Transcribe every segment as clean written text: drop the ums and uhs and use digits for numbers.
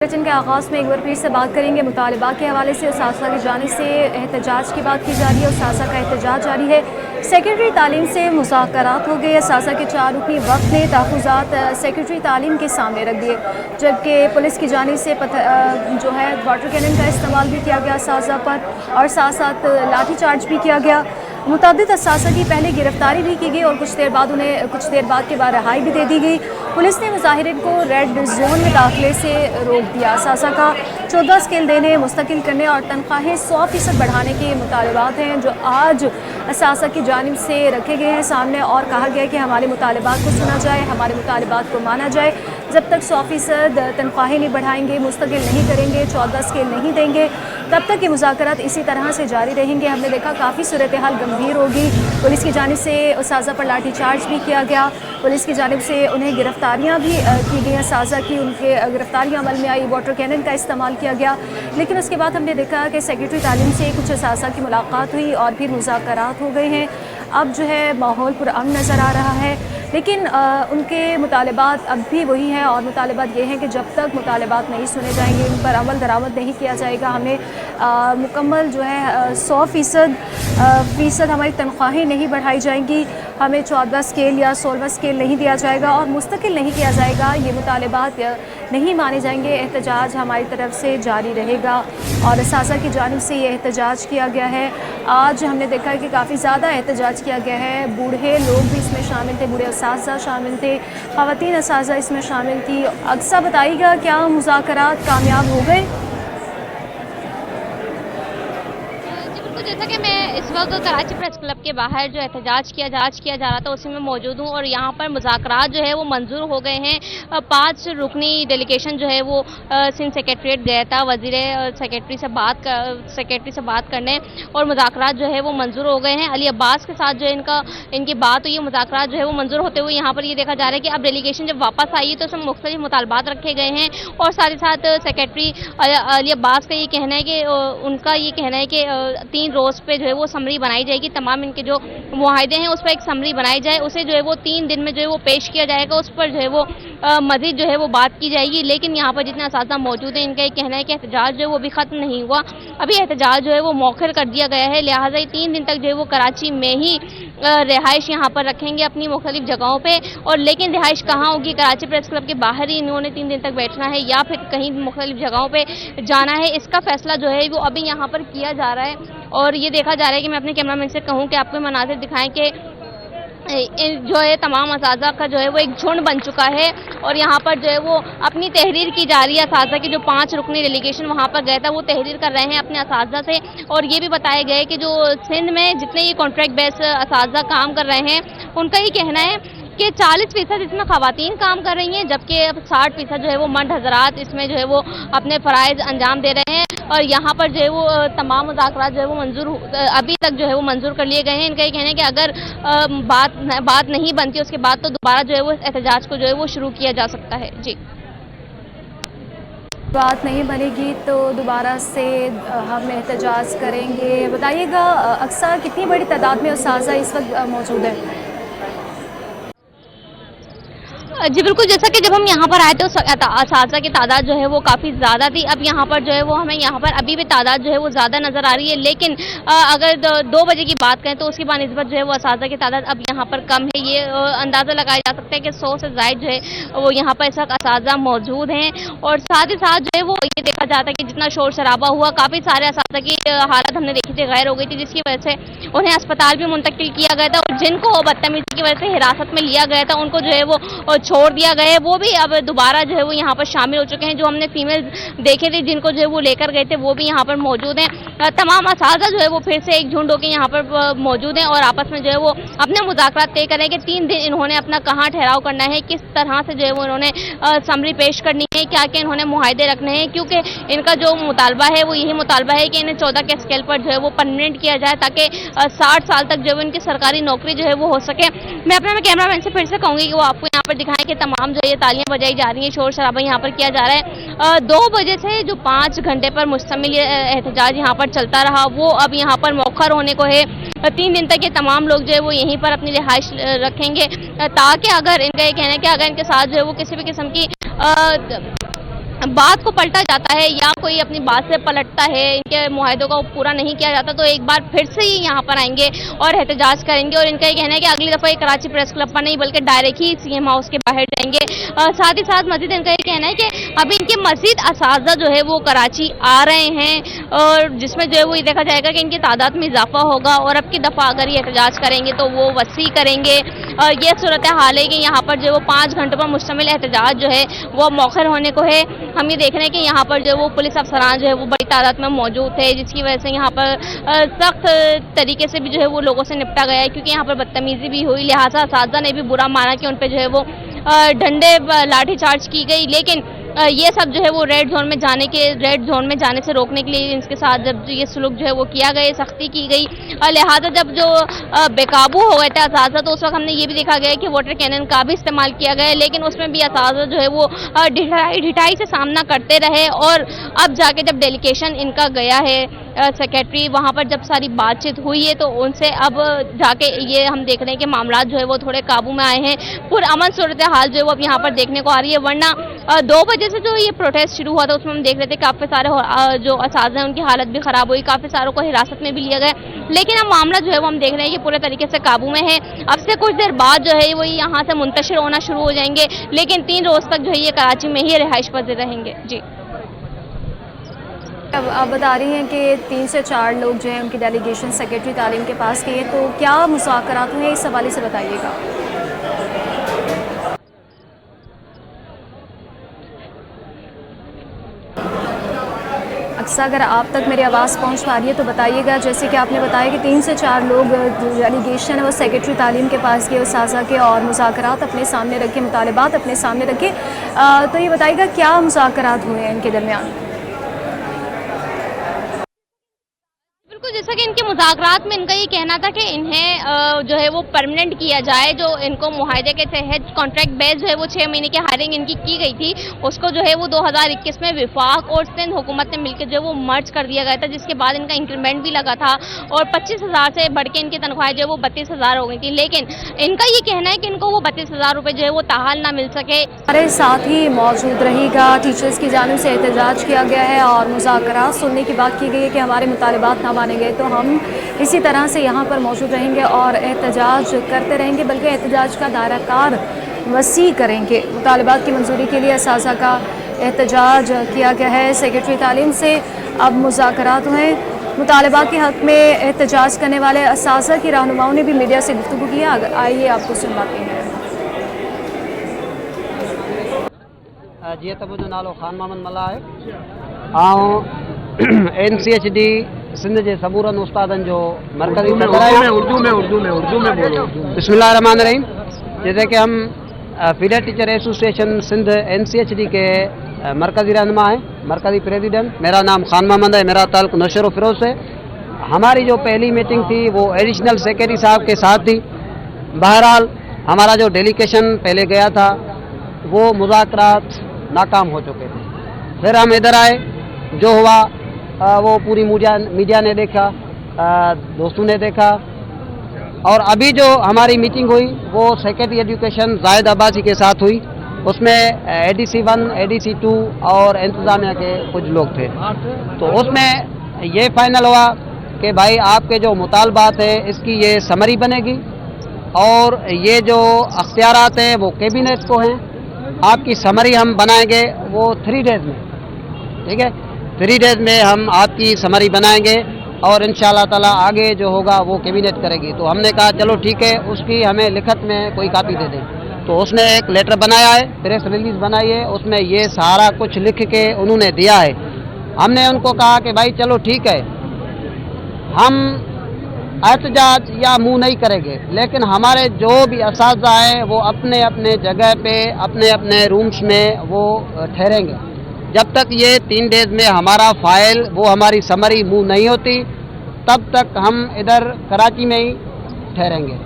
Bulletin के आगाज़ में एक बार फिर से बात करेंगे मुतालबा के हवाले से। उसासा की जानिब से एहतजाज की बात की जा रही है। उसासा का एहतजाज जारी है। सेक्रेटरी तालीम से मुज़ाकरात हो गए। उसासा के 4 रुकनी वक्त ने तहफ़्फ़ुज़ात सेक्रेटरी तालीम के सामने रख दिए, जबकि पुलिस की जानिब से जो है वाटर कैनन का इस्तेमाल भी किया गया उसासा पर, और साथ साथ लाठी चार्ज भी किया गया। मुतअद्दिद असासा की पहले गिरफ्तारी भी की गई और कुछ देर बाद के बाद रहाई भी दे दी गई। पुलिस ने मुजाहिरीन को रेड जोन में दाखिले से रोक दिया। असासा का 14 स्केल देने, मुस्तकिल करने और तनख्वाहें 100% बढ़ाने के मुतालबात हैं जो आज असासा की जानिब से रखे गए हैं सामने, और कहा गया है कि हमारे मुतालबात को सुना जाए, हमारे मुतालबात को माना जाए। जब तक 100% तनख्वाहें नहीं बढ़ाएंगे, मुस्तकिल नहीं करेंगे, 14 स्केल नहीं देंगे, तब तक ये मुज़ाकरात इसी तरह से जारी रहेंगे। हमने देखा काफ़ी सूरत हाल गंभीर होगी। पुलिस की जानिब से उसासा पर लाठी चार्ज भी किया गया। पुलिस की जानिब से उन्हें गिरफ्तारियाँ भी की गई। उसासा की उनके गिरफ्तारियाँ अमल में आई, वाटर कैनन का इस्तेमाल किया गया। लेकिन उसके बाद हमने देखा कि सेक्रेटरी तालीम से कुछ उसासा की मुलाकात हुई और फिर मुज़ाकरात हो गए हैं। अब जो है माहौल पुरअमन नज़र आ रहा है, लेकिन उनके मुतालबात अब भी वही हैं, और मुतालबात ये हैं कि जब तक मुतालबात नहीं सुने जाएंगे, उन पर अमल दरामद नहीं किया जाएगा, हमें मुकम्मल जो है 100% हमारी तनख्वाहें नहीं बढ़ाई जाएंगी, हमें 14 स्केल या 16 स्केल नहीं दिया जाएगा और मुस्तकिल नहीं किया जाएगा, ये मुतालबात नहीं माने जाएंगे। एहतजाज हमारी तरफ से जारी रहेगा और असासा की जानिब से ये एहतजाज किया गया है। आज हमने देखा है कि काफ़ी ज़्यादा एहतजाज किया गया है। बूढ़े लोग भी इसमें शामिल थे, बूढ़े असासा शामिल थे, ख़वातीन असासा इसमें शामिल थी। अक्सा बताइएगा, क्या मुज़ाकरात कामयाब हो गए? जैसा कि मैं इस वक्त कराची प्रेस क्लब के बाहर जो एहतजाज किया जा रहा था उसी में मौजूद हूँ, और यहाँ पर मुज़ाकरात जो है वो मंजूर हो गए हैं। 5 रुकनी डेलीगेशन जो है वो सिंध सेक्रेटरीट गया था वज़ीर सेक्रेटरी से बात करने, और मुज़ाकरात जो है वो मंजूर हो गए हैं। अली अब्बास के साथ जो है इनकी बात हुई, मुज़ाकरात जो है वो मंजूर होते हुए यहाँ पर ये देखा जा रहा है कि अब डेलीगेशन जब वापस आई है तो उसमें मुख्तलिफ मुतालबात रखे गए हैं, और साथ ही साथ सेक्रेटरी अली अब्बास का ये कहना है कि उनका ये कहना है कि 3 रोज़ पे जो है वो समरी बनाई जाएगी, तमाम इनके जो मुआहदे हैं उस पर एक समरी बनाई जाए, उसे जो है वो 3 दिन में जो है वो पेश किया जाएगा, उस पर जो है वो मज़ीद जो है वो बात की जाएगी। लेकिन यहाँ पर जितने असातिज़ा मौजूद हैं इनका ये कहना है कि एहतजाज जो है वो भी ख़त्म नहीं हुआ, अभी एहतजाज जो है वो मौखर कर दिया गया है, लिहाजा ये 3 दिन तक जो है वो कराची में ही रिहाइश यहाँ पर रखेंगे अपनी मुख्तलिफ जगहों पे। और लेकिन रिहाइश कहाँ होगी, कराची प्रेस क्लब के बाहर ही इन्होंने 3 दिन तक बैठना है या फिर कहीं मुख्तलिफ जगहों पे जाना है, इसका फैसला जो है वो अभी यहाँ पर किया जा रहा है। और ये देखा जा रहा है कि मैं अपने कैमरामैन से कहूँ कि आपको मनाज़िर दिखाएं कि जो है तमाम असातिज़ा का जो है वो एक झुंड बन चुका है, और यहाँ पर जो है वो अपनी तहरीर की जा रही है। असातिज़ा की जो 5 रुकनी डेलीगेशन वहाँ पर गया था वो तहरीर कर रहे हैं अपने असातिज़ा से, और ये भी बताया गया है कि जो सिंध में जितने ये कॉन्ट्रैक्ट बेस असातिज़ा काम कर रहे हैं उनका ये कहना है कि 40% इसमें ख़वातीन काम कर रही हैं, जबकि अब 60% जो है वो मर्द हज़रात इसमें जो है वो अपने फ़राइज़ अंजाम दे रहे हैं। और यहाँ पर जो है वो तमाम मुज़ाकरात जो है वो अभी तक जो है वो मंजूर कर लिए गए हैं। इनका ये कहना है कि अगर बात नहीं बनती उसके बाद तो दोबारा जो है वो एहतजाज को जो है वो शुरू किया जा सकता है। जी, बात नहीं बनेगी तो दोबारा से हम एहतजाज करेंगे। बताइएगा अक्सा, कितनी बड़ी तादाद में उसासा इस वक्त मौजूद है? जी बिल्कुल, जैसा कि जब हम यहाँ पर आए तो असातिज़ा की तादाद जो है वो काफ़ी ज़्यादा थी। अब यहाँ पर जो है वो हमें यहाँ पर अभी भी तादाद जो है वो ज़्यादा नज़र आ रही है, लेकिन अगर 2 बजे की बात करें तो उसकी बानिस्बत जो है वो असातिज़ा की तादाद अब यहाँ पर कम है। ये अंदाज़ा लगाया जा सकता है कि 100 से ज़ायद जो है वो यहाँ पर इस वक्त असातिज़ा मौजूद हैं। और साथ ही साथ जो है वो ये देखा जाता है कि जितना शोर शराबा हुआ, काफ़ी सारे असातिज़ा की हालत हमने देखी थी गैर हो गई थी, जिसकी वजह से उन्हें अस्पताल भी मुंतकिल किया गया था, और जिनको बदतमीज़ी की वजह से हिरासत में लिया गया था उनको जो है वो छोड़ दिया गया है। वो भी अब दोबारा जो है वो यहाँ पर शामिल हो चुके हैं। जो हमने फीमेल देखे थे जिनको जो है वो लेकर गए थे वो भी यहाँ पर मौजूद हैं। तमाम असातिज़ा जो है वो फिर से एक झुंड होकर यहाँ पर मौजूद हैं और आपस में जो है वो अपने मुज़ाकरात तय करें कि 3 दिन इन्होंने अपना कहाँ ठहराव करना है, किस तरह से जो है वो इन्होंने समरी पेश करनी है, क्या क्या इन्होंने मुआहदे रखने हैं, क्योंकि इनका जो मुतालबा है वो यही मुतालबा है कि इन्हें 14 के स्केल पर जो है वो परमानेंट किया जाए, ताकि 60 साल तक जो है इनकी सरकारी नौकरी जो है वो हो सके। मैं अपने कैमरामैन से फिर से कहूँगी कि वो आपको यहाँ पर दिखाएं कि तमाम जो ये तालियां बजाई जा रही हैं, शोर शराबा यहाँ पर किया जा रहा है। 2 बजे से जो 5 घंटे पर मुश्तमिल एहतजाज यहाँ पर चलता रहा वो अब यहाँ पर मौखर होने को है। 3 दिन तक ये तमाम लोग जो है वो यहीं पर अपनी रिहाइश रखेंगे, ताकि अगर इनका ये कहना है कि अगर इनके साथ जो है वो किसी भी किस्म की बात को पलटा जाता है या कोई अपनी बात से पलटता है, इनके मुआहदों को पूरा नहीं किया जाता, तो एक बार फिर से ही यहाँ पर आएंगे और एहतजाज करेंगे। और इनका ये कहना है कि अगली दफ़ा ये कराची प्रेस क्लब पर नहीं बल्कि डायरेक्ट ही सीएम हाउस के बाहर जाएंगे। साथ ही साथ मजीद इनका ये कहना है कि अभी इनके मजीद असातिज़ा जो है वो कराची आ रहे हैं और जिसमें जो है वो ये देखा जाएगा कि इनकी तादाद में इजाफा होगा और अब की दफ़ा अगर ये एहतजाज करेंगे तो वो वसी करेंगे। ये सूरत हाल है कि यहाँ पर जो वो 5 घंटों पर मुश्तमिल एहतजाज जो है वो मौखर होने को है। हम ये देख रहे हैं कि यहाँ पर जो वो पुलिस अफसरान जो है वो बड़ी तादाद में मौजूद थे, जिसकी वजह से यहाँ पर सख्त तरीके से भी जो है वो लोगों से निपटा गया है, क्योंकि यहाँ पर बदतमीजी भी हुई, लिहाजा असातिज़ा ने भी बुरा माना कि उन पर जो है वो डंडे लाठी चार्ज की गई। लेकिन ये सब जो है वो रेड जोन में जाने से रोकने के लिए इनके साथ जब ये सलूक जो है वो किया गया, सख्ती की गई, लिहाजा जब जो बेकाबू हो गए थे असातिज़ा तो उस वक्त हमने ये भी देखा गया कि वाटर कैनन का भी इस्तेमाल किया गया, लेकिन उसमें भी असातिज़ा जो है वो ढिठाई से सामना करते रहे। और अब जाके जब डेलीगेशन इनका गया है सेक्रेटरी, वहाँ पर जब सारी बातचीत हुई है तो उनसे अब जाके ये हम देख रहे हैं कि मामला जो है वो थोड़े काबू में आए हैं। पुरअमन सूरत हाल जो है वो अब यहाँ पर देखने को आ रही है, वरना 2 बजे से जो ये प्रोटेस्ट शुरू हुआ था उसमें हम देख रहे थे काफ़ी सारे जो असातिज़ा हैं उनकी हालत भी ख़राब हुई, काफ़ी सारों को हिरासत में भी लिया गया। लेकिन अब मामला जो है वो हम देख रहे हैं कि पूरे तरीके से काबू में है। अब से कुछ देर बाद जो है वो यहाँ से मुंतशिर होना शुरू हो जाएंगे, लेकिन 3 रोज़ तक जो है ये कराची में ही रिहाइश पज़ीर रहेंगे। जी, अब आप बता रही हैं कि 3 से 4 लोग जो हैं उनकी डेलीगेशन सेक्रेटरी तालीम के पास गई है, तो क्या मुज़ाकरात हुए इस हवाले से बताइएगा। अक्सर अगर आप तक मेरी आवाज़ पहुंच पा रही है तो बताइएगा। जैसे कि आपने बताया कि 3 से 4 लोग डेलीगेशन है वो सेक्रेटरी तालीम के पास गए उस्ताज़ा के और मुज़ाकरात अपने सामने रखे, मुतालबात अपने सामने रखे, तो ये बताइएगा क्या मुज़ाकरात हुए हैं इनके दरमियान। बिल्कुल, जैसा कि इनके मुज़ाकरात में इनका ये कहना था कि इन्हें जो है वो परमानेंट किया जाए, जो इनको मुआहदे के तहत कॉन्ट्रैक्ट बेस जो है वो 6 महीने की हायरिंग इनकी की गई थी, उसको जो है वो 2021 में विफाक और सिंध हुकूमत ने मिलकर जो है वो मर्ज कर दिया गया था, जिसके बाद इनका इंक्रीमेंट भी लगा था और 25,000 से बढ़ के इनकी तनख्वाहें जो है वो 32,000 हो गई थी। लेकिन इनका ये कहना है कि इनको वो 32,000 रुपये जो है वो ताहाल ना मिल सके। हमारे साथ ही मौजूद रहेगा, टीचर्स की जानिब से एहतजाज किया गया है और मुज़ाकरात सुनने की बात की गई है कि हमारे मुतालबात ना माने गए, तो हम इसी तरह से यहाँ पर मौजूद रहेंगे और एहतजाज करते रहेंगे, बल्कि एहतजाज का दायरा कार वसी करेंगे। मुतालबात की मंजूरी के लिए असातिज़ा का एहतजाज किया गया है सेक्रेटरी तालीम से। अब मुज़ाकरात हुए, मुतालबात के हक़ में एहतजाज करने वाले असातिज़ा की रहनुमाओं ने भी मीडिया से गुफ्तगू किया। आइए आपको सुनवाते हैं। जी त मुंहिंजो नालो ख़ान मोहम्मद मल्ला आहे ऐं NCHD सिंध के सबूरन उस्तादन जो मरकज़ी उर्दू में बोलो। बिस्मिल्लाहिर्रहमानिर्रहीम। जैसे कि हम feeder teacher association Sindh NCHD के मरकज़ी रहनुमा हैं, मरकज़ी प्रेसिडेंट। मेरा नाम खान मोहम्मद है, मेरा ताल्लुक़ नौशेर फ़िरोज़ से। हमारी जो पहली मीटिंग थी वो एडिशनल सेक्रेटरी साहब के साथ थी। बहरहाल हमारा जो डेलीगेशन पहले गया था वो मुज़ाकरात नाकाम हो चुके थे। फिर हम इधर आए, जो हुआ वो पूरी मीडिया ने देखा, दोस्तों ने देखा, और अभी जो हमारी मीटिंग हुई वो सेक्रेटरी एजुकेशन जाहिद अब्बासी के साथ हुई। उसमें ADC 1, ADC 2 और इंतज़ामिया के कुछ लोग थे। तो उसमें ये फाइनल हुआ कि भाई आपके जो मुतालबात है इसकी ये समरी बनेगी और ये जो अख्तियारात हैं वो कैबिनेट को हैं। आपकी समरी हम बनाएंगे वो 3 डेज़ में, ठीक है, 3 डेज़ में हम आपकी समरी बनाएंगे और इंशाअल्लाह ताला आगे जो होगा वो कैबिनेट करेगी। तो हमने कहा चलो ठीक है, उसकी हमें लिखत में कोई कापी दे दें। तो उसने एक लेटर बनाया है, प्रेस रिलीज़ बनाई है, उसमें ये सारा कुछ लिख के उन्होंने दिया है। हमने उनको कहा कि भाई चलो ठीक है, हम एहतजाज या मुँह नहीं करेंगे, लेकिन हमारे जो भी असातिज़ा हैं वो अपने अपने जगह पे अपने अपने रूम्स में वो ठहरेंगे जब तक ये 3 डेज़ में हमारा फाइल वो हमारी समरी मुँह नहीं होती, तब तक हम इधर कराची में ही ठहरेंगे।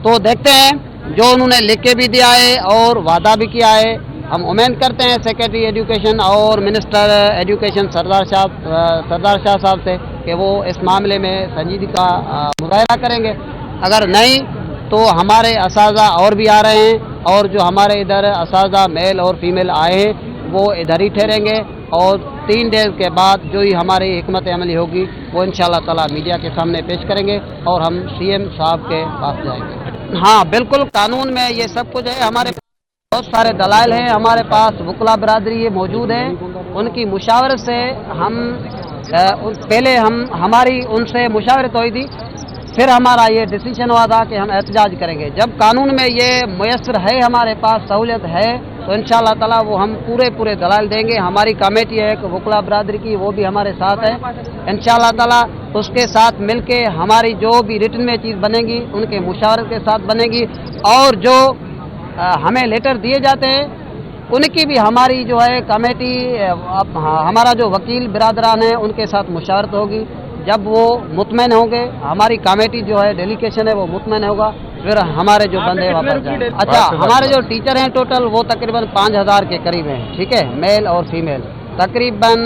तो देखते हैं, जो उन्होंने लिख के भी दिया है और वादा भी किया है। हम उम्मीद करते हैं सेक्रेटरी एजुकेशन और मिनिस्टर एजुकेशन सरदार शाह साहब से कि वो इस मामले में संजीदगी का मुज़ाहरा करेंगे। अगर नहीं तो हमारे असातिज़ा और भी आ रहे हैं और जो हमारे इधर असातिज़ा मेल और फीमेल आए हैं वो इधर ही ठहरेंगे और 3 डेज के बाद जो ही हमारी हिकमत अमली होगी वो इंशाअल्लाह ताला मीडिया के सामने पेश करेंगे और हम सीएम साहब के पास जाएंगे। हाँ बिल्कुल, कानून में ये सब कुछ है, हमारे बहुत सारे दलाइल हैं, हमारे पास वकला बरादरी ये मौजूद है, उनकी मुशावरत से हम पहले हमारी उनसे मुशावरत हुई थी, फिर हमारा ये डिसीजन हुआ था कि हम एहतजाज करेंगे। जब कानून में ये मुयस्सर है, हमारे पास सहूलियत है, तो इंशाअल्लाह ताला वो हम पूरे दलाइल देंगे। हमारी कमेटी है एक वकला बरादरी की, वो भी हमारे साथ है। इंशाअल्लाह ताला उसके साथ मिलके हमारी जो भी रिटन में चीज़ बनेगी उनके मुशावरत के साथ बनेगी, और जो हमें लेटर दिए जाते हैं उनकी भी हमारी जो है कमेटी, हमारा जो वकील बिरादरान है उनके साथ मुशावरत होगी। जब वो मुतमईन होंगे, हमारी कमेटी जो है डेलीगेशन है वो मुतमईन होगा, फिर हमारे जो बंदे वापस जाएंगे। अच्छा, हमारे जो टीचर हैं टोटल वो तकरीबन 5000 के करीब हैं, ठीक है, मेल और फीमेल तकरीबन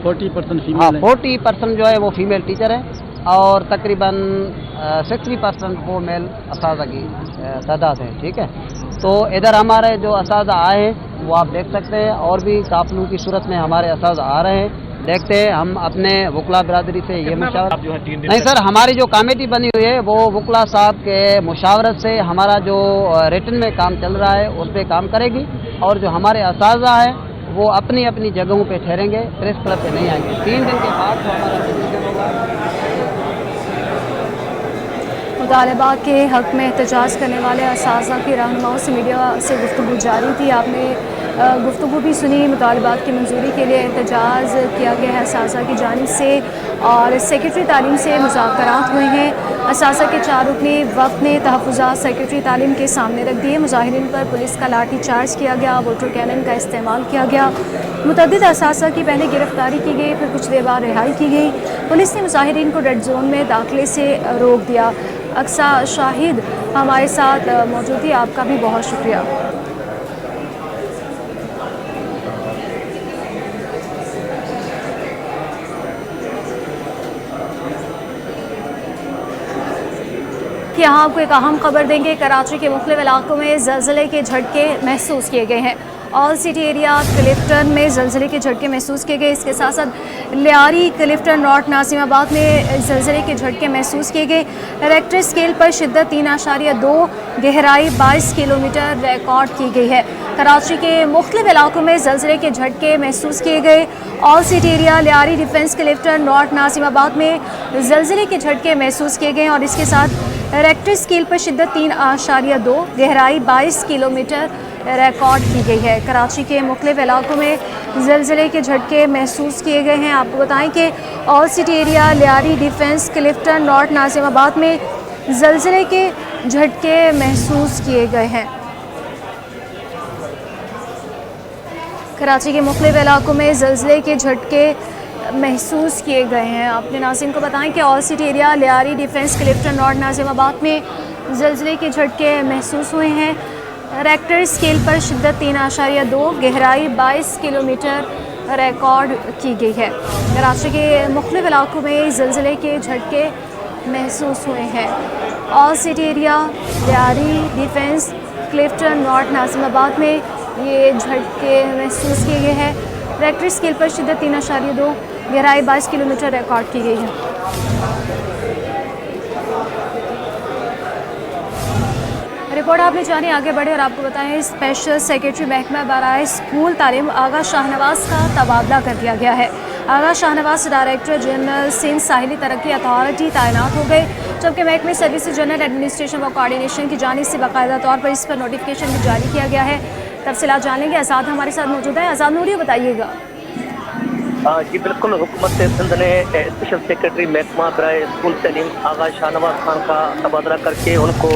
40% फीमेल, 40% जो है वो फीमेल टीचर है और तकरीबन 60% वो मेल असादा की तादाद है, ठीक है। तो इधर हमारे जो असादा आए हैं वो आप देख सकते हैं, और भी काफिलों की सूरत में हमारे असादा आ रहे हैं। देखते हैं हम अपने वकला बरादरी से ये मुशावरत, नहीं सर, हमारी जो कमेटी बनी हुई है वो वकला साहब के मुशावरत से हमारा जो रिटन में काम चल रहा है उस पर काम करेगी, और जो हमारे असादा है वो अपनी अपनी जगहों पे ठहरेंगे, प्रेस क्लब पे नहीं आएंगे। 3 दिन के बाद जो हमारा डिसीजन होगा। मुतालबा के हक़ में एहतजाज करने वाले असातिज़ा की रहनुमाओं से मीडिया से गुफ्तगू जारी थी। आपने गुफ्तगू भी सुनी। मुतालबात की मंजूरी के लिए एहतजाज किया गया है असातिज़ा की जानिब से, और सेक्रेटरी तालीम से मुज़ाकरात हुए हैं। असातिज़ा के 4 रुकनी वफ़द ने तहफ़्फ़ुज़ात सेक्रेटरी तालीम के सामने रख दिए। मुज़ाहिरीन पर पुलिस का लाठी चार्ज किया गया, वाटर कैनन का इस्तेमाल किया गया। मुतअद्दिद असातिज़ा की पहले गिरफ्तारी की गई, फिर कुछ देर बाद रिहाई की गई। पुलिस ने मुज़ाहिरीन को रेड जोन में दाखिले से रोक दिया। अक्सा शाहिद हमारे साथ मौजूद थी, आपका भी बहुत शुक्रिया। यहाँ आपको एक अहम खबर देंगे। कराची के मुख्तलिफ इलाकों में ज़लज़ले के झटके महसूस किए गए हैं। ऑल सिटी एरिया क्लिफ्टन में ज़लज़ले के झटके महसूस किए गए। इसके साथ साथ लियारी, क्लिफ्टन, नॉर्थ नासिमाबाद में ज़लज़ले के झटके महसूस किए गए। रेक्टर स्केल पर शिद्दत 3.2, गहराई 22 किलोमीटर रिकॉर्ड की गई है। कराची के मुख्तलिफ इलाकों में ज़लज़ले के झटके महसूस किए गए। All city area, Lyari, Defence, Clifton, North Nazimabad में ज़लज़ले के झटके महसूस किए गए, और इसके साथ रेक्टर स्केल पर शिद्दत 3.2, गहराई 22 किलोमीटर रिकॉर्ड की गई है। कराची के मुख्तलिफ इलाकों में ज़लज़ले के झटके महसूस किए गए हैं। आपको बताएं कि all city area, Lyari, Defence, Clifton, North Nazimabad में ज़लज़ले के झटके महसूस किए गए हैं। कराची के मुख्तलिफ इलाकों में ज़लज़ले के झटके महसूस किए गए हैं। अपने नाज़रीन को बताएं कि all city area, Lyari, Defence, Clifton, north Nazimabad में ज़लज़ले के झटके महसूस हुए हैं। रेक्टर स्केल पर शिद्दत 3.2, गहराई 22 किलोमीटर रिकॉर्ड की गई है। कराची के मुख्तलिफ इलाकों में ज़लज़ले के झटके महसूस हुए हैं। All city area, Lyari, Defence, Clifton, north Nazimabad में ये झटके महसूस किए गए हैं। रेक्टर स्केल पर शिद्दत 3.2, गहराई 22 किलोमीटर रिकॉर्ड की गई है। रिपोर्ट आपने जानी, आगे बढ़े और आपको बताएं स्पेशल सेक्रेटरी महकमा बराए स्कूल तालीम आगा शाहनवाज का तबादला कर दिया गया है। आगा शाहनवाज डायरेक्टर जनरल सिंध साहिली तरक्की अथॉरिटी तैनात हो गए, जबकि महकमे सर्विस जनरल एडमिनिस्ट्रेशन व कोऑर्डिनेशन की जानिब से बाकायदा तौर पर इस पर नोटिफिकेशन भी जारी किया गया है। तफसीलात जान लेंगे। आज़ाद हमारे साथ मौजूद है। आज़ाद नूरी, बताइएगा। जी बिल्कुल, हुकूमत सिंध ने स्पेशल सेक्रेटरी महकमा बराए स्कूल तालीम आगा शाहनवाज खान का तबादला करके उनको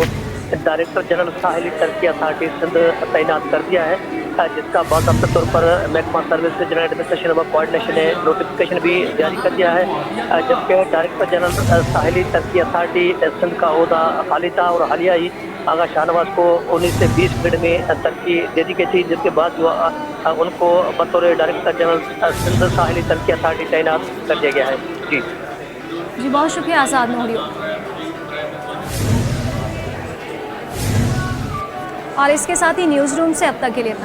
डायरेक्टर जनरल साहिली तरक्की अथॉरिटी सिंध तैनात कर दिया है, जिसका बाकायदा तौर पर महकमा सर्विस जनरल एडमिनिस्ट्रेशन व कोऑर्डिनेशन ने नोटिफिकेशन भी जारी कर दिया है। जबकि डायरेक्टर जनरल साहिली तरक्की अथॉरिटी सिंध का ओहदा खाली था और हालिया ही आगा शाहनवाज को 19 से 20 फील्ड में तरक्की दे दी गई थी, जिसके बाद जो उनको बतौर डायरेक्टर जनरल सिंध साहिली तरक्की अथॉरिटी तैनात कर दिया गया है। जी बहुत शुक्रिया आज़ाद नूरी। और इसके साथ ही न्यूज़ रूम से अब तक के लिए इतना ही।